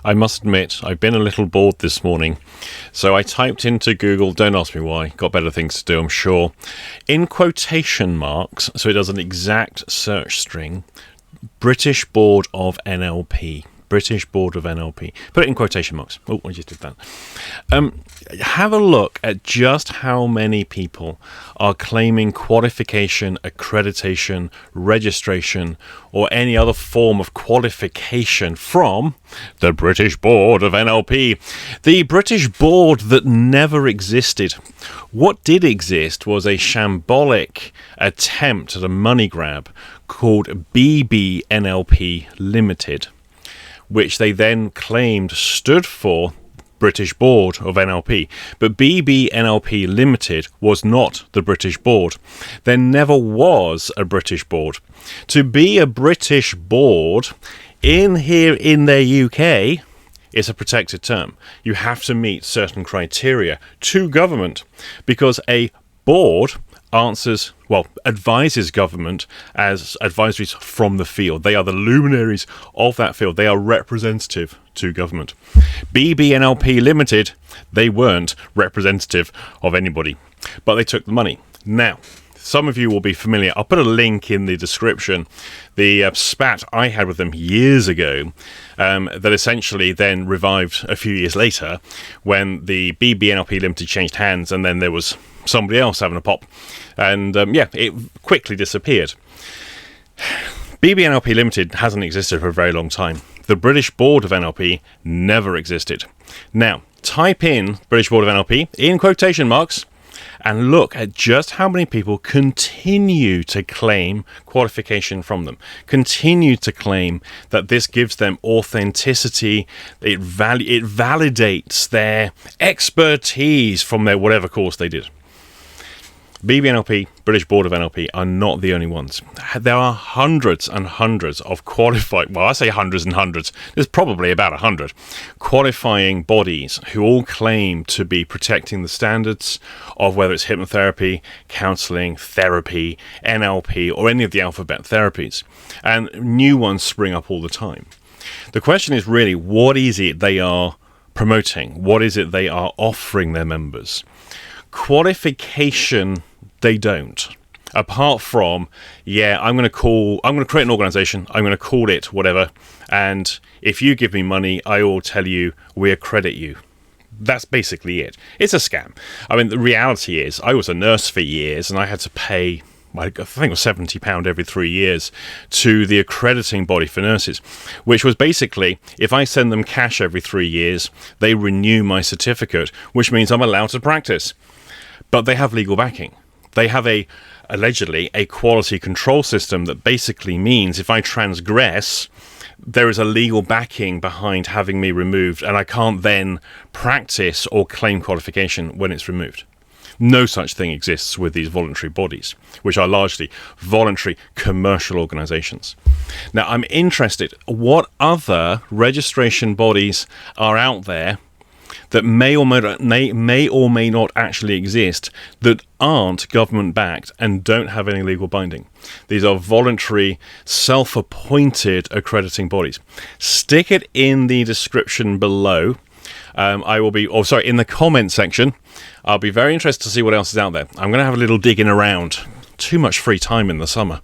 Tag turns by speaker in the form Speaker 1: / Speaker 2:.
Speaker 1: I must admit, I've been a little bored this morning, so I typed into Google, don't ask me why, got better things to do, I'm sure, in quotation marks, so it does an exact search string, British Board of NLP. British Board of NLP. Put it in quotation marks. Oh, I just did that. Have a look at just how many people are claiming qualification, accreditation, registration, or any other form of qualification from the British Board of NLP. The British Board that never existed. What did exist was a shambolic attempt at a money grab called BBNLP Limited, which they then claimed stood for British Board of NLP. But BBNLP Limited was not the British Board. There never was a British Board. To be a British Board in the UK is a protected term. You have to meet certain criteria to government, because a board advises government as advisories from the field. They are the luminaries of that field. They are representative to government. BBNLP Limited, they weren't representative of anybody, but they took the money. Now, some of you will be familiar. I'll put a link in the description. The spat I had with them years ago that essentially then revived a few years later when the BBNLP Limited changed hands, and then there was somebody else having a pop, and it quickly disappeared. BBNLP Limited hasn't existed for a very long time. The British Board of NLP never existed. Now, type in British Board of NLP in quotation marks and look at just how many people continue to claim qualification from them, continue to claim that this gives them authenticity, it validates their expertise from their whatever course they did. BBNLP, British Board of NLP, are not the only ones. There are hundreds and hundreds of qualified, well, I say hundreds and hundreds, there's probably about 100 qualifying bodies who all claim to be protecting the standards of whether it's hypnotherapy, counseling, therapy, NLP, or any of the alphabet therapies. And new ones spring up all the time. The question is really, what is it they are promoting? What is it they are offering their members? Qualification, they don't. Apart from, I'm going to create an organization, I'm going to call it whatever, and if you give me money, I will tell you we accredit you. That's basically it. It's a scam. I mean, the reality is, I was a nurse for years, and I had to pay, I think it was £70 every 3 years to the accrediting body for nurses, which was basically, if I send them cash every 3 years, they renew my certificate, which means I'm allowed to practice. But they have legal backing. They have allegedly a quality control system that basically means if I transgress, there is a legal backing behind having me removed, and I can't then practice or claim qualification when it's removed. No such thing exists with these voluntary bodies, which are largely voluntary commercial organizations. Now, I'm interested, what other registration bodies are out there that may or may not actually exist that aren't government-backed and don't have any legal binding? These are voluntary, self-appointed accrediting bodies. Stick it in the description below. In the comment section. I'll be very interested to see what else is out there. I'm going to have a little digging around. Too much free time in the summer.